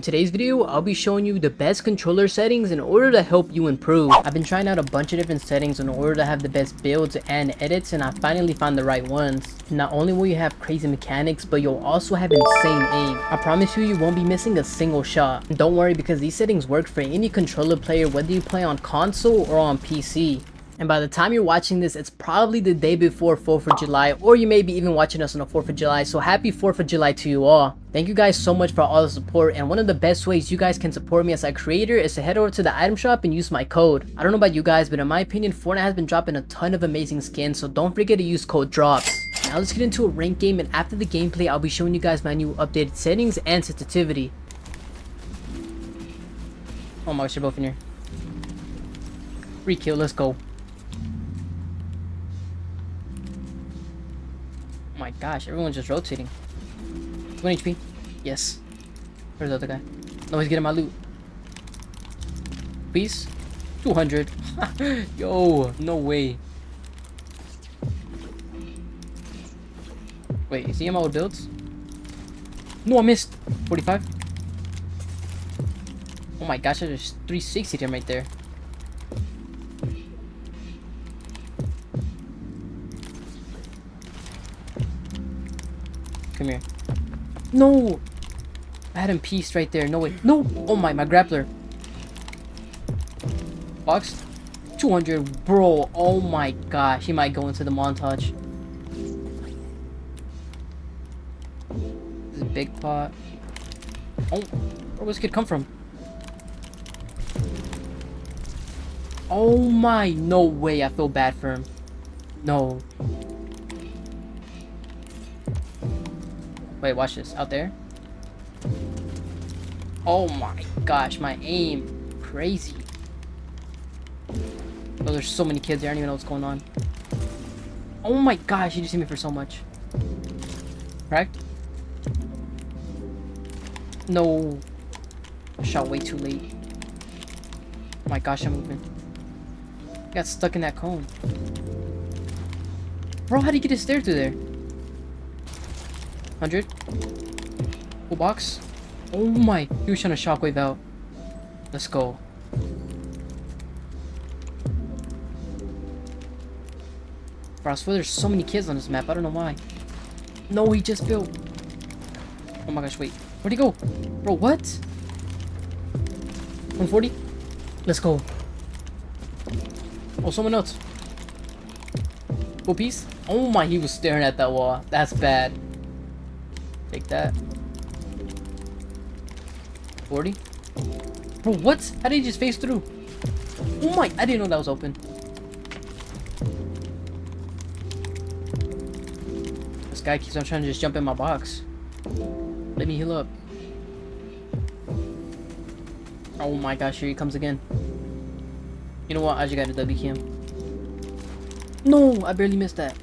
today's video, I'll be showing you the best controller settings in order to help you improve. I've been trying out a bunch of different settings in order to have the best builds and edits, and I finally found the right ones. Not only will you have crazy mechanics, but you'll also have insane aim. I promise you, you won't be missing a single shot. And don't worry, because these settings work for any controller player, whether you play on console or on PC. And by the time you're watching this, it's probably the day before 4th of July, or you may be even watching us on the 4th of July, so happy 4th of July to you all. Thank you guys so much for all the support, and one of the best ways you guys can support me as a creator is to head over to the item shop and use my code. I don't know about you guys, but in my opinion, Fortnite has been dropping a ton of amazing skins, so don't forget to use code Dropz. Now let's get into a ranked game, and after the gameplay, I'll be showing you guys my new updated settings and sensitivity. Oh my gosh, you're both in here. Free kill, let's go. Oh my gosh, everyone's just rotating. 1 HP. Yes. Where's the other guy? No, he's getting my loot. Please? 200. Yo, no way. Wait, is he in my old builds? No, I missed. 45. Oh my gosh, I just 360'd him right there. Come here. No! I had him pieced right there. No way. No! Oh my grappler. Box. 200. Bro. Oh my gosh. He might go into the montage. This is a big pot. Oh. Where was this kid come from? Oh my. No way. I feel bad for him. No. Wait, watch this. Out there. Oh my gosh, my aim. Crazy. Oh, there's so many kids there. I don't even know what's going on. Oh my gosh, he just hit me for so much. Correct? No. I shot way too late. Oh my gosh, I'm moving. I got stuck in that cone. Bro, how'd he get his stair through there? 100. Full box. Oh my. He was trying to shockwave out. Let's go. Bro, I swear there's so many kids on this map. I don't know why. No, he just built. Oh my gosh, wait. Where'd he go? Bro, what? 140. Let's go. Oh, someone else. Full piece. Oh my, he was staring at that wall. That's bad. Take that. 40. Bro, what? How did he just face through? Oh my, I didn't know that was open. This guy keeps on trying to just jump in my box. Let me heal up. Oh my gosh, here he comes again. You know what? I just got a W cam. No, I barely missed that.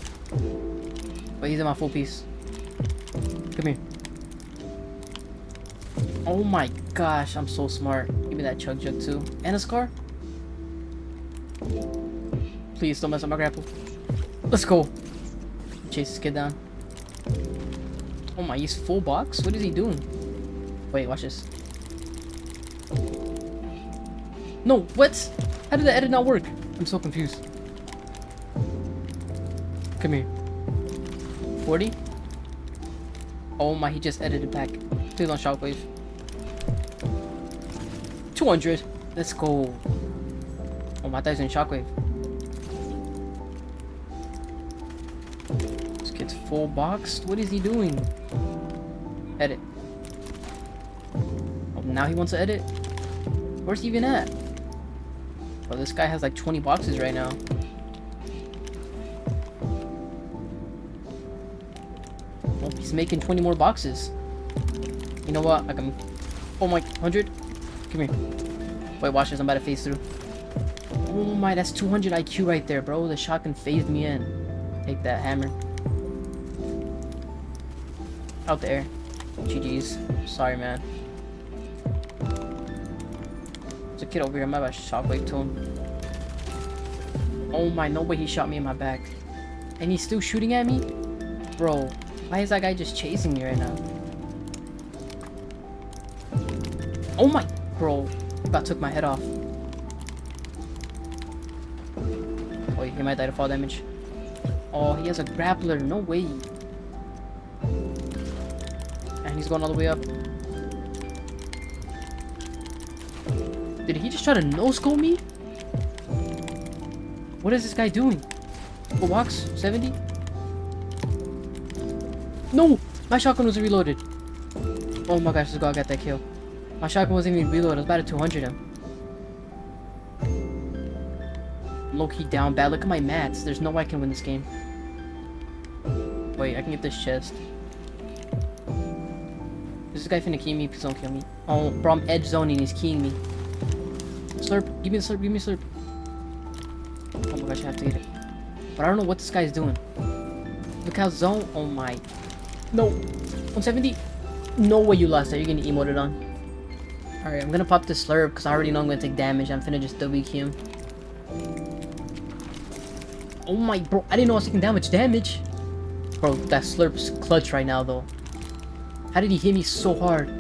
But he's in my full piece. Come here. Oh my gosh, I'm so smart. Give me that chug jug too. And a scar? Please don't mess up my grapple. Let's go. Chase this kid down. Oh my, he's full box? What is he doing? Wait, watch this. No, what? How did the edit not work? I'm so confused. Come here. 40? Oh my, he just edited back. Please don't shockwave. 200. Let's go. Oh my, I thought he was in shockwave. This kid's full boxed. What is he doing? Edit. Oh, now he wants to edit? Where's he even at? Oh, this guy has like 20 boxes right now. Oh, he's making 20 more boxes. You know what? I can. Oh my, 100. Come here. Wait, watch this. I'm about to phase through. Oh my, that's 200 IQ right there, bro. The shotgun phased me in. Take that hammer. Out there. GG's. Sorry, man. There's a kid over here. I'm about to shockwave to him. Oh my, no way he shot me in my back. And he's still shooting at me? Bro, why is that guy just chasing me right now? Oh my, bro, about took my head off. Oh, he might die to fall damage. Oh, he has a grappler, no way. And he's going all the way up. Did he just try to no-scope me? What is this guy doing? What walks? 70? No! My shotgun was reloaded. Oh my gosh, let's go. I got that kill. My shotgun wasn't even reloaded. I was about to 200 him. Low-key down bad. Look at my mats. There's no way I can win this game. Wait, I can get this chest. Is this guy finna key me? Please don't kill me. Oh, bro, I'm edge zoning. He's keying me. Slurp. Give me the slurp. Give me a slurp. Oh my gosh, I have to get it. But I don't know what this guy's doing. Look how zone. Oh my. No. 170. No way you lost that. You're getting emoted on. Alright, I'm gonna pop this slurp because I already know I'm gonna take damage. I'm finna just WQ him. Oh my, bro. I didn't know I was taking that much damage. Bro, that slurp's clutch right now though. How did he hit me so hard? I'm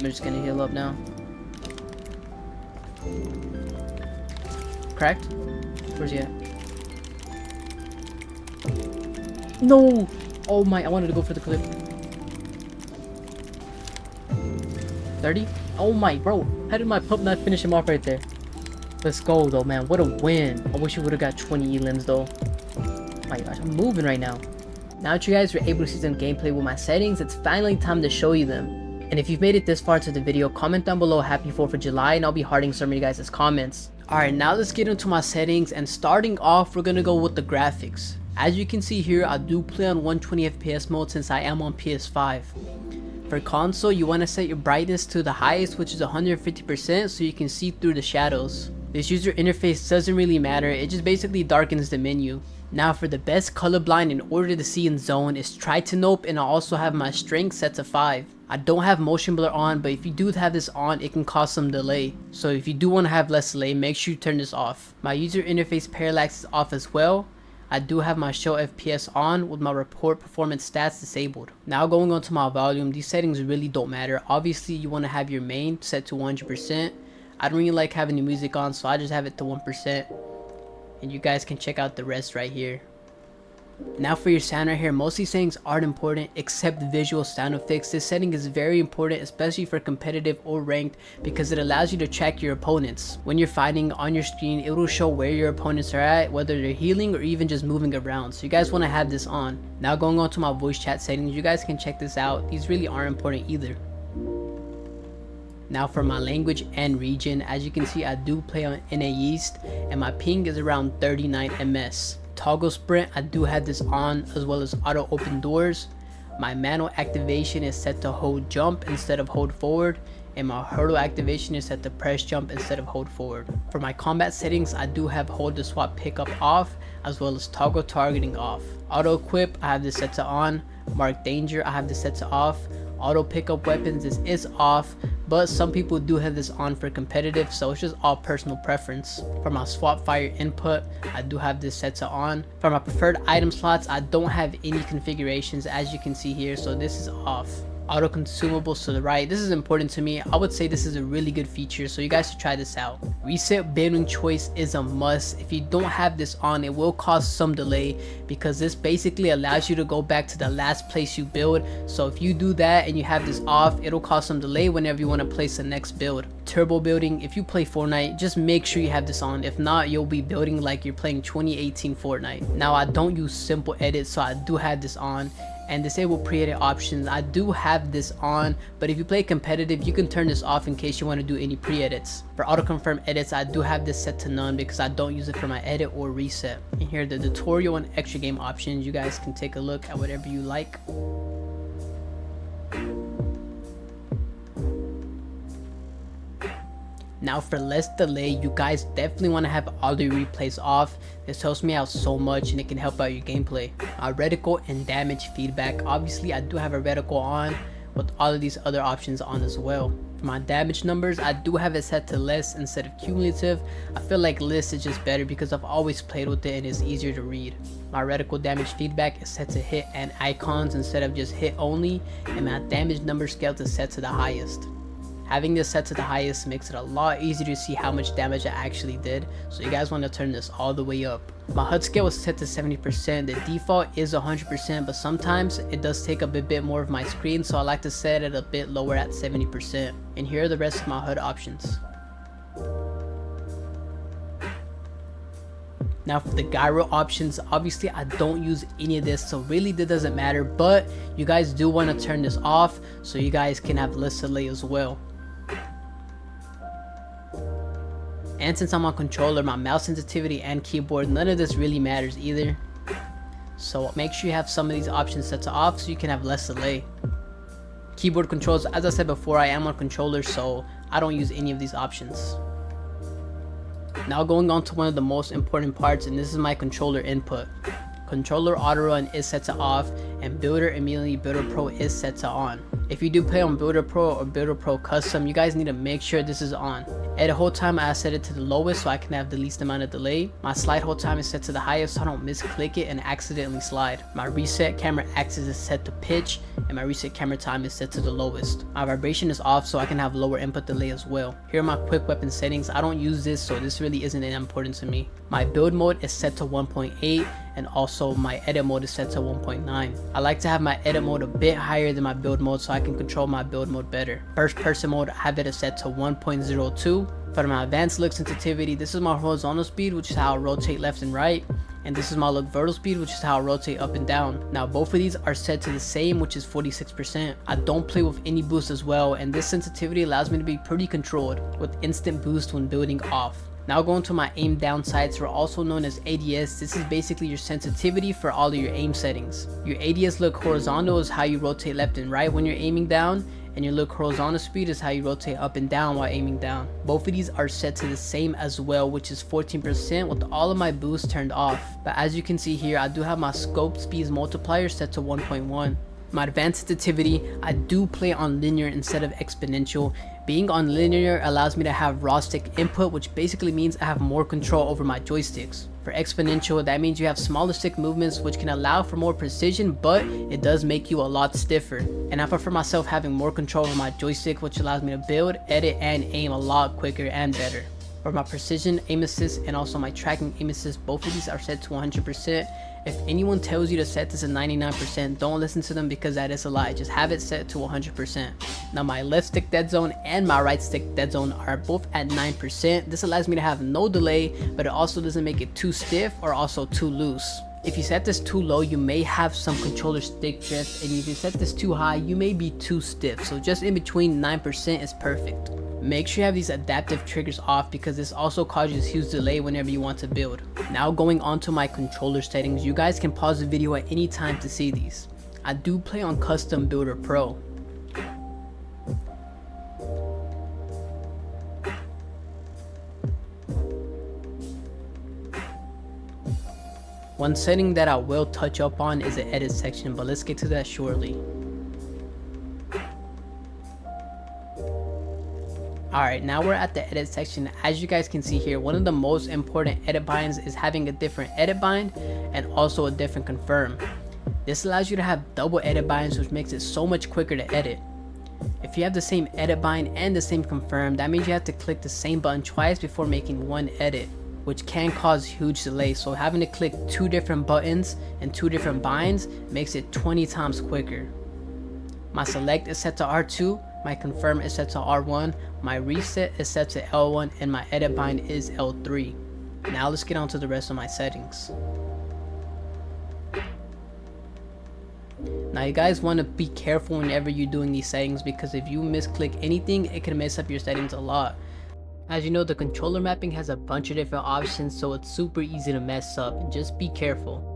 just gonna heal up now. Cracked? Where's he at? No! Oh my, I wanted to go for the clip. 30? Oh my, bro. How did my pup not finish him off right there? Let's go though, man. What a win. I wish we would have got 20 elims though. Oh my gosh, I'm moving right now. Now that you guys were able to see some gameplay with my settings, it's finally time to show you them. And if you've made it this far into the video, comment down below happy 4th of July and I'll be hearting some of you guys' comments. Alright, now let's get into my settings, and starting off, we're gonna go with the graphics. As you can see here, I do play on 120 FPS mode since I am on PS5. For console, you want to set your brightness to the highest, which is 150%, so you can see through the shadows. This user interface doesn't really matter, it just basically darkens the menu. Now for the best colorblind in order to see in zone is try to nope, and I also have my strength set to 5. I don't have motion blur on, but if you do have this on, it can cause some delay. So if you do want to have less delay, make sure you turn this off. My user interface parallax is off as well. I do have my show FPS on with my report performance stats disabled. Now going on to my volume, these settings really don't matter. Obviously you want to have your main set to 100%. I don't really like having the music on, so I just have it to 1%. And you guys can check out the rest right here. Now for your sound right here, most of these settings aren't important except visual sound effects. This setting is very important, especially for competitive or ranked, because it allows you to track your opponents. When you're fighting on your screen, it will show where your opponents are at, whether they're healing or even just moving around. So you guys want to have this on. Now going on to my voice chat settings, you guys can check this out. These really aren't important either. Now for my language and region, as you can see, I do play on NA East and my ping is around 39 ms. Toggle sprint, I do have this on, as well as auto open doors. My manual activation is set to hold jump instead of hold forward, and my hurdle activation is set to press jump instead of hold forward. For my combat settings, I do have hold to swap pickup off, as well as toggle targeting off. Auto equip, I have this set to on. Mark danger, I have this set to off. Auto pickup weapons, this is off, but some people do have this on for competitive, so it's just all personal preference. For my swap fire input, I do have this set to on. For my preferred item slots, I don't have any configurations, as you can see here, so this is off. Auto consumables to the right, this is important to me. I would say this is a really good feature, so you guys should try this out. Reset building choice is a must. If you don't have this on, it will cause some delay, because this basically allows you to go back to the last place you build. So if you do that and you have this off, it'll cause some delay whenever you want to place the next build. Turbo building, if you play Fortnite, just make sure you have this on. If not, you'll be building like you're playing 2018 Fortnite. Now I don't use simple edit, so I do have this on. And disable pre-edit options, I do have this on, but if you play competitive, you can turn this off in case you want to do any pre-edits. For auto confirm edits, I do have this set to none because I don't use it for my edit or reset. And here are the tutorial and extra game options. You guys can take a look at whatever you like. Now for less delay, you guys definitely want to have audio replays off. This helps me out so much and it can help out your gameplay. Reticle and damage feedback, obviously I do have a reticle on with all of these other options on as well. For my damage numbers, I do have it set to less instead of cumulative. I feel like list is just better because I've always played with it and it's easier to read. My reticle damage feedback is set to hit and icons instead of just hit only, and my damage number scale is set to the highest. Having this set to the highest makes it a lot easier to see how much damage I actually did, so you guys want to turn this all the way up. My HUD scale is set to 70%, the default is 100%, but sometimes it does take up a bit more of my screen, so I like to set it a bit lower at 70%. And here are the rest of my HUD options. Now for the gyro options, obviously I don't use any of this, so really that doesn't matter, but you guys do want to turn this off so you guys can have less delay as well. And since I'm on controller, my mouse sensitivity and keyboard, none of this really matters either. So make sure you have some of these options set to off so you can have less delay. Keyboard controls, as I said before, I am on controller, so I don't use any of these options. Now going on to one of the most important parts, and this is my controller input. Controller auto run is set to off, and Builder Immediately Builder Pro is set to on. If you do play on Builder Pro or Builder Pro Custom, you guys need to make sure this is on. Edit hold time, I set it to the lowest so I can have the least amount of delay. My slide hold time is set to the highest so I don't misclick it and accidentally slide. My reset camera axis is set to pitch, and my reset camera time is set to the lowest. My vibration is off so I can have lower input delay as well. Here are my quick weapon settings. I don't use this, so this really isn't that important to me. My build mode is set to 1.8, and also my edit mode is set to 1.9. I like to have my edit mode a bit higher than my build mode so I can control my build mode better. First person mode, I have it set to 1.02. For my advanced look sensitivity, this is my horizontal speed, which is how I rotate left and right, and this is my look vertical speed, which is how I rotate up and down. Now both of these are set to the same, which is 46%. I don't play with any boost as well, and this sensitivity allows me to be pretty controlled with instant boost when building off. Now going to my aim down sights, or also known as ADS. This is basically your sensitivity for all of your aim settings. Your ADS look horizontal is how you rotate left and right when you're aiming down, and your look horizontal speed is how you rotate up and down while aiming down. Both of these are set to the same as well, which is 14% with all of my boosts turned off. But as you can see here, I do have my scope speeds multiplier set to 1.1. My advanced sensitivity, I do play on linear instead of exponential. Being on linear allows me to have raw stick input, which basically means I have more control over my joysticks. For exponential, that means you have smaller stick movements, which can allow for more precision, but it does make you a lot stiffer. And I prefer myself having more control over my joystick, which allows me to build, edit, and aim a lot quicker and better. For my precision aim assist and also my tracking aim assist, both of these are set to 100%. If anyone tells you to set this at 99%, don't listen to them because that is a lie. Just have it set to 100%. Now my left stick dead zone and my right stick dead zone are both at 9%. This allows me to have no delay, but it also doesn't make it too stiff or also too loose. If you set this too low, you may have some controller stick drift, and if you set this too high, you may be too stiff. So just in between 9% is perfect. Make sure you have these adaptive triggers off because this also causes huge delay whenever you want to build. Now going on to my controller settings, you guys can pause the video at any time to see these. I do play on Custom Builder Pro. One setting that I will touch up on is the edit section, but let's get to that shortly. Alright, now we're at the edit section. As you guys can see here, one of the most important edit binds is having a different edit bind and also a different confirm. This allows you to have double edit binds, which makes it so much quicker to edit. If you have the same edit bind and the same confirm, that means you have to click the same button twice before making one edit, which can cause huge delays. So having to click two different buttons and two different binds makes it 20 times quicker. My select is set to R2, my confirm is set to R1, my reset is set to L1, and my edit bind is L3. Now let's get on to the rest of my settings. Now you guys want to be careful whenever you're doing these settings, because if you misclick anything, it can mess up your settings a lot. As you know, the controller mapping has a bunch of different options, so it's super easy to mess up, and just be careful.